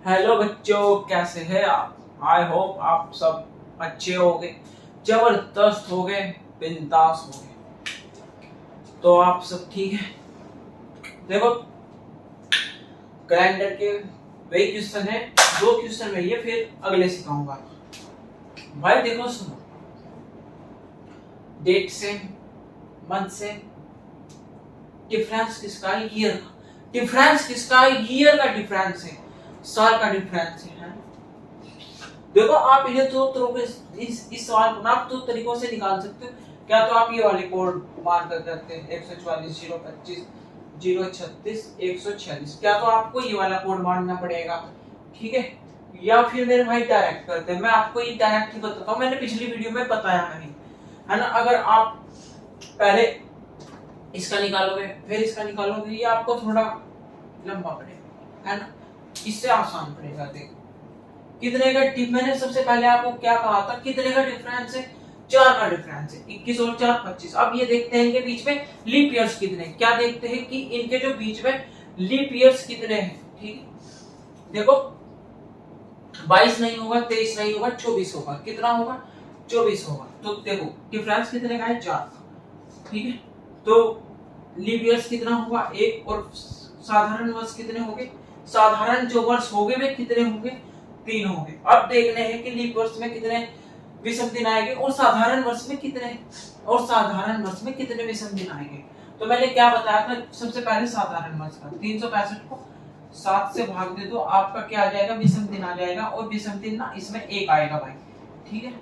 Hello बच्चों, कैसे हैं आप? आई होप आप सब अच्छे होंगे, जबरदस्त होंगे, बिंदास होंगे। तो आप सब ठीक है? देखो, कैलेंडर के वही क्वेश्चन है, दो क्वेश्चन में ये फिर अगले सिखाऊंगा। भाई देखो, सुनो, date same, month same, difference किसका है? ईयर का। डिफरेंस किसका है? ईयर का डिफरेंस है, साल का डिफरेंस है। देखो, आप इन्हें दो तरीकों इस सवाल को आप दो तरीकों से निकाल सकते हो। क्या तो आप ये वाले कोड मार कर करते हैं 144 025 036 146, क्या तो आपको ये वाला कोड मारना पड़ेगा, ठीक है? या फिर मेरे भाई डायरेक्ट करते हैं। मैं आपको ये डायरेक्ट ही बताता हूँ, मैंने पिछली वीडियो में बताया नहीं, है ना? अगर आप पहले इसका निकालोगे फिर इसका निकालोगे, ये आपको थोड़ा लंबा पड़ेगा, है ना? इससे आसान पड़ेगा। देखो कितने का मैंने सबसे पहले आपको क्या कहा था, कितने का डिफरेंस है? 4 का डिफरेंस है। 21 और 4 25। अब ये देखते हैं इनके बीच में लीप ईयर्स कितने, क्या देखते हैं कि इनके जो बीच में लीप ईयर्स कितने हैं, ठीक है? देखो 22 नहीं होगा, 23 नहीं होगा, 24 होगा। कितना होगा? 24 होगा। तो देखो डिफरेंस कितने का है? 4 का, ठीक है? तो लीप ईयर्स कितना होगा? 1। और साधारण वर्ष कितने होंगे? साधारण जो वर्ष होंगे वे कितने होंगे? 3 होंगे। अब देखने हैं कि लीप वर्ष में कितने विषम दिन आएंगे और साधारण वर्ष में कितने विषम दिन आएंगे। तो मैंने क्या बताया था, सबसे पहले साधारण वर्ष का 365 को 7 से भाग दे दो, आपका क्या आ जाएगा? विषम दिन आ जाएगा। और विषम दिन ना इसमें 1 आएगा भाई, ठीक है?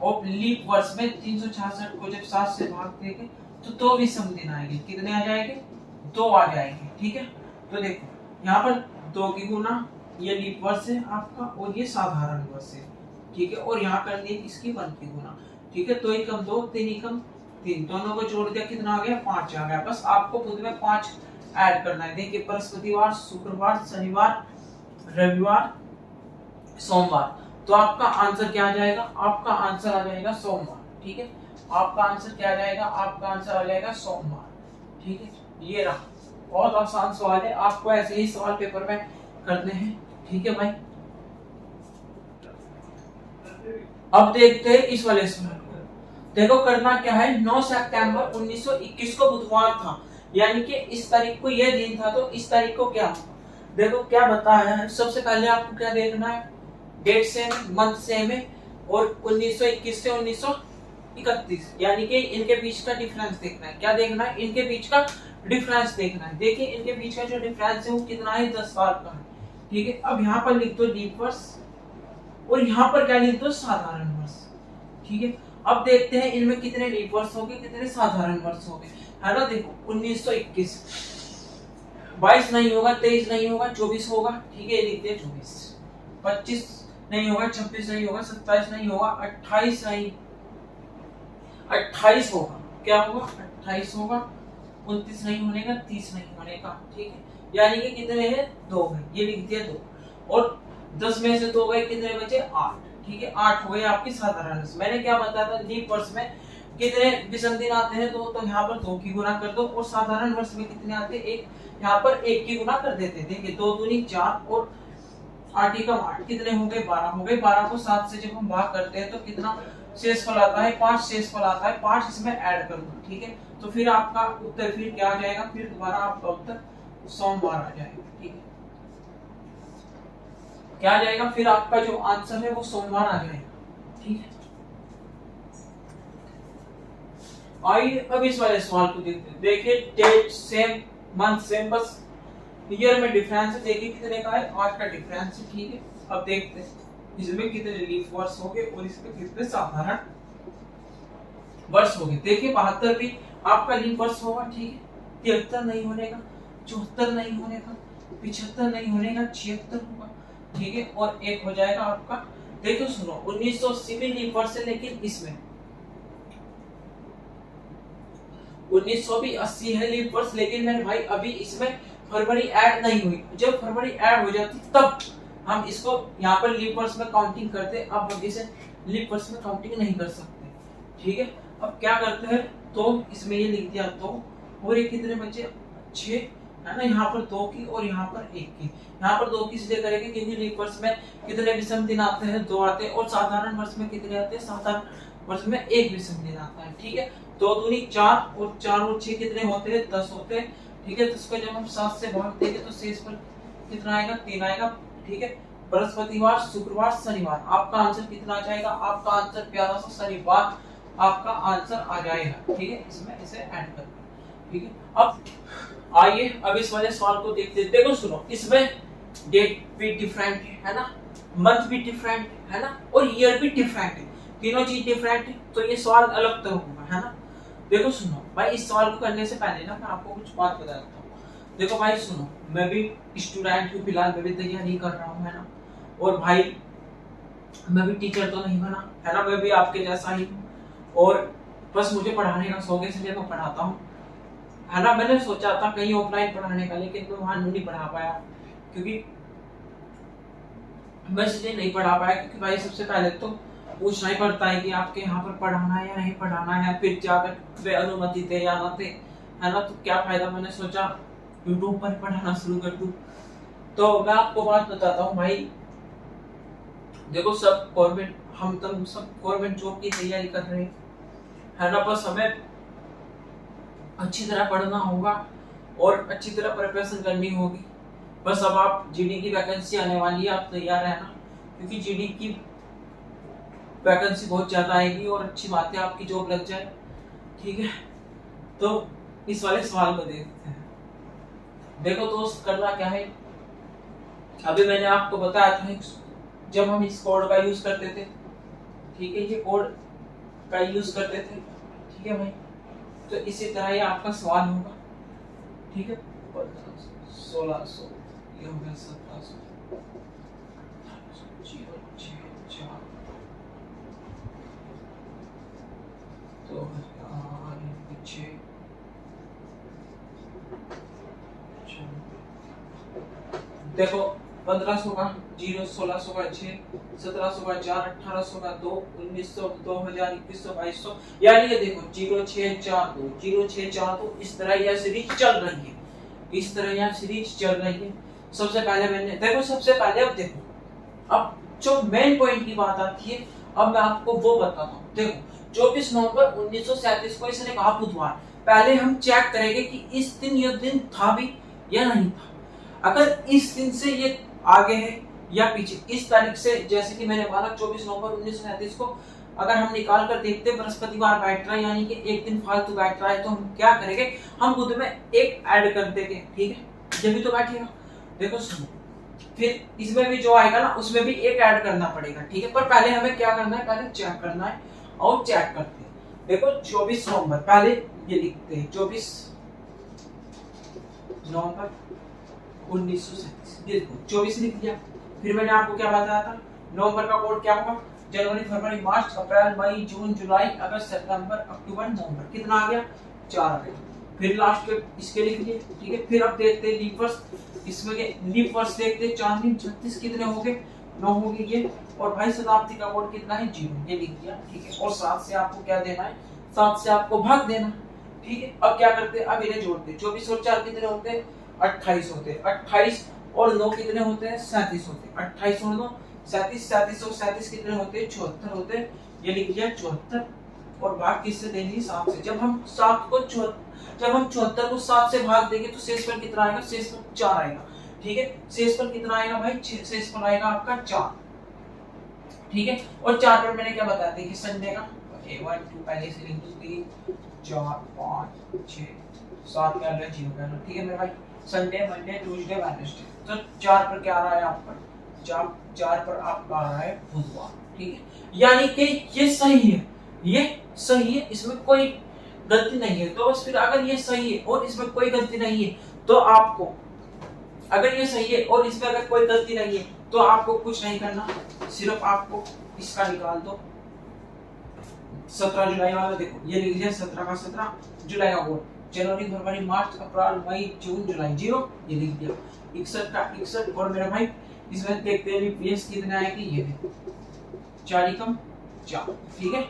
और लीप वर्ष में 366 को जब 7 से भाग देंगे तो 2 विषम दिन आएंगे। कितने आ जाएंगे? 2 आ जाएंगे, ठीक है? तो देखो यहाँ पर 2 की गुना, ये लीप वर्ष है आपका और ये साधारण वर्ष है, ठीक है? और यहाँ कर दिए इसकी 1 की गुना, ठीक है? 2 एकम 2, 3 एकम 3, दोनों को जोड़ दिया, कितना आ गया? 5 आ गया। बस आपको खुद में 5 ऐड करना है। देखिए बृहस्पतिवार, शुक्रवार, शनिवार, रविवार, सोमवार। तो आपका आंसर क्या आ जाएगा? आपका आंसर आ जाएगा सोमवार, ठीक है? आपका आंसर क्या आ जाएगा? आपका आंसर आ जाएगा सोमवार, ठीक है? ये रहा, बहुत आसान सवाल है, आपको ऐसे ही सवाल पेपर में करने हैं, ठीक है भाई? अब देखते हैं इस वाले सवाल को। देखो करना क्या है, 9 सितंबर 1921 को बुधवार था, यानी कि इस तारीख को यह दिन था। तो इस तारीख को क्या, देखो क्या बताया है। सबसे पहले आपको क्या देखना है? डेट सेम, मंथ सेम है, और 1921 से 1931, यानी कि इनके बीच का डिफरेंस देखना है। क्या देखना है? इनके बीच का डिफरेंस देखना है। देखिए इनके बीच का जो डिफरेंस है वो कितना है? 10 साल का है, ठीक है? अब यहाँ पर लिख दो लीप वर्ष और यहाँ पर क्या लिख दो? साधारण वर्ष, ठीक है? अब देखते हैं इनमें कितने लीप वर्ष होंगे, कितने साधारण वर्ष होंगे, है ना? देखो 1921, 22 नहीं होगा, 23 नहीं होगा, 24 होगा, ठीक है? लिखते हैं 24। 25 नहीं होगा, 26 नहीं होगा, 27 नहीं होगा, 28 नहीं, 28 होगा। क्या होगा? 28 होगा। 29 नहीं होने का, 30 नहीं होने का, ठीक है? यानी कि कितने हैं? 2 है, ये लिख दिया 2। और 10 में से 2 गए, कितने बचे? 8, ठीक है? 8 हो गए आपकी साधारण वर्ष। मैंने क्या बताया था, लीप वर्ष में कितने विषम दिन आते हैं? 2, तो यहाँ पर 2 की गुना कर दो। और साधारण वर्ष में कितने आते हैं? 1, यहाँ पर 1 की गुना कर देते हैं। देखिए 2 दूनी 4 और 8 एकम 8, कितने हो गए? 12 हो गए। 12 को 7 से जब हम भाग करते हैं तो कितना शेषफल आता है? 5 शेषफल आता है। 5 इसमें ऐड कर दो, ठीक है? तो फिर आपका उत्तर फिर क्या आ जाएगा? फिर दोबारा आपका उत्तर सोमवार आ जाएगा, ठीक है? क्या आ जाएगा? फिर आपका जो आंसर है वो सोमवार आ जाएगा, ठीक है? आइए अब इस वाले सवाल को देखते हैं। देखिए डेट सेम, मंथ सेम, बस ईयर में डिफरेंस है। देखिए कितने का है? 8 का डिफरेंस है, ठीक है? अब देखते हैं इसमें कितने लीप वर्ष होंगे और इसमें कितने साधारण वर्ष होंगे। देखिए 72 भी आपका लीप वर्ष होगा, ठीक है? 73 नहीं होने का, 74 नहीं होने का, 75 नहीं होने का, 76 होगा, ठीक है? और एक हो जाएगा आपका, देखो सुनो, 1980 में लीप वर्ष है, लेकिन इसमें 1900 भी 80 है लीप वर्ष, लेकिन मेरे भाई अभी इसमें फरवरी ऐड नहीं हुई। जब फरवरी ऐड हो जाती तब हम इसको यहाँ पर लीप वर्ष में काउंटिंग करते। अब हम इसे लीप वर्ष में काउंटिंग नहीं कर सकते, ठीक है? अब क्या करते हैं, तो इसमें ये लिख दिया 2 और ये कितने बचे? 6, है ना, यहाँ पर 2 की और यहाँ पर 1 की। यहाँ पर 2 की इसलिए करेंगे क्योंकि लीप वर्ष में कितने विषम दिन आते हैं, 2 आते हैं, और साधारण वर्ष में कितने आते हैं, साधारण वर्ष में 1 विषम दिन आता है। ठीक है, 2 दूनी 4 और 4 और 6 कितने होते हैं, 10 होते हैं। ठीक है, 10 को जब हम 7 से भाग देंगे तो शेष पर कितना आएगा, 3 आएगा। ठीक है, बृहस्पतिवार, शुक्रवार, शनिवार, आपका आंसर कितना आ जाएगा, आपका आंसर प्यारा सा शनिवार आपका आंसर आ जाएगा। ठीक है, इसमें इसे ऐड कर। ठीक है, अब आइए अब इस वाले सवाल को देखते हैं। देखो सुनो, इसमें डेट भी डिफरेंट है ना, मंथ भी डिफरेंट है ना, और ईयर भी डिफरेंट है, तीनों चीज डिफरेंट है, तो ये सवाल अलग तो होगा, है ना। देखो सुनो भाई, इस सवाल को करने से पहले ना मैं आपको कुछ बात बता देता हूँ। देखो भाई सुनो, मैं भी स्टूडेंट हूँ, फिलहाल मैं भी तैयारी कर रहा हूँ, है ना, और भाई मैं भी टीचर तो नहीं बना, है ना, मैं भी आपके जैसा ही हूँ, और बस मुझे पढ़ाने का शौक है, इसलिए मैं पढ़ाता हूँ, है ना। मैंने सोचा था कहीं ऑफलाइन पढ़ाने का, लेकिन मैं वहां नहीं पढ़ा पाया, क्योंकि मैं इसलिए नहीं पढ़ा पाया क्योंकि भाई सबसे पहले तो पूछना ही पड़ता है कि आपके यहाँ पर पढ़ाना है या नहीं पढ़ाना है, फिर जाकर वे अनुमति दे या ना दे, है ना, तो क्या फायदा। मैंने सोचा यूट्यूब पर पढ़ाना शुरू कर दूं। तो मैं आपको बात बताता हूँ भाई, देखो सब गवर्नमेंट, हम तो सब गवर्नमेंट जॉब की तैयारी कर रहे हैं, है ना, बस हमें अच्छी तरह पढ़ना होगा और अच्छी तरह प्रिपरेशन करनी होगी। बस अब आप जीडी की वैकेंसी आने वाली है, आप तैयार रहना, क्योंकि जीडी की वैकेंसी बहुत ज्यादा आएगी और अच्छी बात है आपकी जॉब लग जाए। ठीक है, तो इस वाले सवाल को देखते हैं। देखो दोस्त, करना क्या है, अभी मैंने आपको बताया था जब हम इस कोड का यूज करते थे, ठीक है, ये कोड का यूज करते थे, ठीक है भाई, तो इसी तरह ये आपका सवाल होगा। ठीक है, 1600 ये हो गया 1700 तो पीछे देखो 1500 का 0, 1600 का 6, 1700 का 4, 1800 का 2, 1900, 2000, 2100, 2200, यानी ये देखो 0 6 4 2, 0 6 4 2, इस तरह यह सीरीज चल रही है, इस तरह यह सीरीज चल रही है। सबसे पहले मैंने देखो, सबसे पहले अब देखो, अब जो मेन पॉइंट की बात आती है, अब मैं आपको वो बताता हूँ। देखो 24 नवंबर 1937 को इसने कहा बुधवार, पहले हम चेक करेंगे कि इस दिन यह दिन था भी या नहीं था। अगर इस दिन से ये आगे है या पीछे, इस तारीख से, जैसे कि मैंने माना 24 नवंबर 1937 को अगर हम निकाल कर देखते बृहस्पतिवार बैठ रहा है, यानी कि एक दिन फालतू बैठ रहा है, तो हम क्या करेंगे, हम बुध में एक ऐड कर देंगे। ठीक है, जब भी तो बैठेगा। देखो सुनो, फिर इसमें भी जो आएगा ना, उसमें भी एक ऐड करना पड़ेगा। ठीक है, पर पहले हमें क्या करना है, पहले चेक करना है, और चेक करते हैं। देखो 24 नवंबर, पहले ये लिखते हैं 24 नवंबर 1937, देखो 24 लिख दिया। फिर मैंने आपको क्या बताया था, नवंबर का कोड क्या होगा, जनवरी, फरवरी, मार्च, अप्रैल, मई, जून, जुलाई, अगस्त, सितंबर, अक्टूबर, नवंबर, कितना आ गया, 4 आ गया। फिर लास्ट के इसके लिख दिए। ठीक है, फिर अब देखते हैं लीप वर्ष, इसमें लीप वर्ष देखते हैं, 4 दिन 36 कितने हो गए, 9 हो गए ये, और भाई शताब्दी का कोड कितना है, 0, ये लिख दिया। ठीक है, और 7 से आपको क्या देना है, 7 से आपको भाग देना। ठीक है, अब क्या करते हैं, अब इन्हें जोड़ते हैं, 24 और 4 कितने होते हैं, 28 होते हैं, 28 और 9 कितने होते हैं, 37 होते हैं, 28 और 9 37, 37 और 37 कितने होते हैं, 74 होते हैं, ये लिख दिया 74, और भाग किससे देंगे, 7 से। जब हम 74 को 7 से भाग देंगे तो शेष पर कितना आएगा, शेष पर 4 आएगा। ठीक है, शेष पर कितना आएगा भाई, शेष पर आएगा आपका 4। ठीक है, और 4 पर मैंने क्या बताया था कि संडे का 1 2 पहले से लिख दो, 3 4 5 6 7 का अलग 0 का। ठीक है मेरे भाई, संडे, मंडे, ट्यूसडे, वेडनेसडे, तो 4 पर क्या आ रहा है आपका, 4 पर आपका आ रहा है बुधवार। ठीक है, यानी कि ये सही है, ये सही है, इसमें कोई गलती नहीं है। तो बस फिर अगर ये सही है और इसमें कोई गलती नहीं है, तो आपको, अगर ये सही है और इसमें अगर कोई गलती नहीं है, तो आपको कुछ नहीं करना, सिर्फ आपको इसका निकाल दो। 17 जुलाई वाला देखो, ये लिख दिया 17 का 17, जुलाई का कोड, जनवरी, फरवरी, मार्च, अप्रैल, मई, जून, जुलाई, 0, ये लिख दिया। 61 का 61, और मेरा भाई इसमें देखते हैं वीपीएस कितने आएगी, ये देखो 4 एकम 4। ठीक है,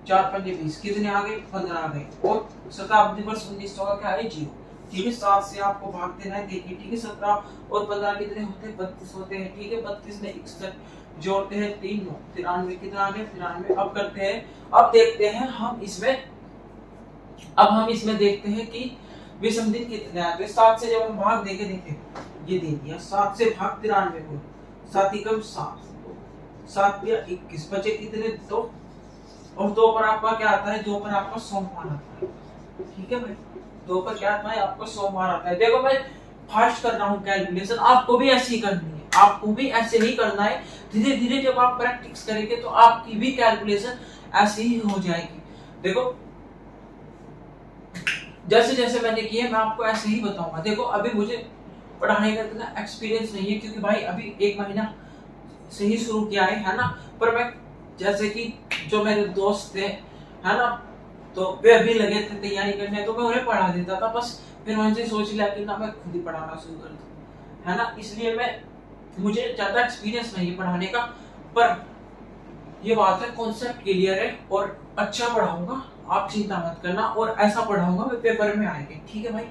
4 पंजे 20, कितने आ गए, 15 आ गए, और शताब्दी वर्ष 1900 का क्या है, 0। ठीक है, 7 से आपको भाग देना है। देखिए ठीक है, 17 और 15 कितने होते हैं, 32 होते हैं। ठीक है, 32 में 61 जोड़ते हैं 3 9 93 कितना आ गया 93। अब करते हैं, अब देखते हैं हम इसमें, अब हम इसमें देखते हैं कि विषम दिन कितने आते हैं। 7 से जब हम भाग देंगे, देखिए ये दे दिया 7 से भाग 93 को, 7 एकम 7, 7 या 21 बचे कितने 2, और 2 पर आपका क्या आता है, 2 पर आपका सोमवार आता है। ठीक है भाई, 2 पर क्या आता है आपका सोमवार आता है। देखो मैं फास्ट कर रहा हूँ कैलकुलेशन, आपको भी ऐसे ही करनी है, आपको भी ऐसे ही करना है। धीरे धीरे जब आप प्रैक्टिस करेंगे तो आपकी भी कैलकुलेशन ऐसे ही हो जाएगी। देखो जैसे जैसे मैंने किया मैं आपको ऐसे ही बताऊंगा। देखो अभी मुझे पढ़ाने का इतना एक्सपीरियंस नहीं है, क्योंकि भाई अभी 1 महीना से ही शुरू किया है ना। पर मैं जैसे कि जो मेरे दोस्त थे है ना, तो वे अभी लगे थे तैयारी करने, तो मैं उन्हें पढ़ा देता था बस। फिर मैंने सोच लिया कि ना मैं खुद ही पढ़ाना शुरू कर दूं, है ना। इसलिए मैं, मुझे ज्यादा एक्सपीरियंस नहीं है पढ़ाने का, पर ये बात है कॉन्सेप्ट क्लियर है और अच्छा पढ़ाऊंगा, आप चिंता मत करना। और ऐसा पढ़ाऊंगा मैं पेपर में आएंगे, ठीक है भाई।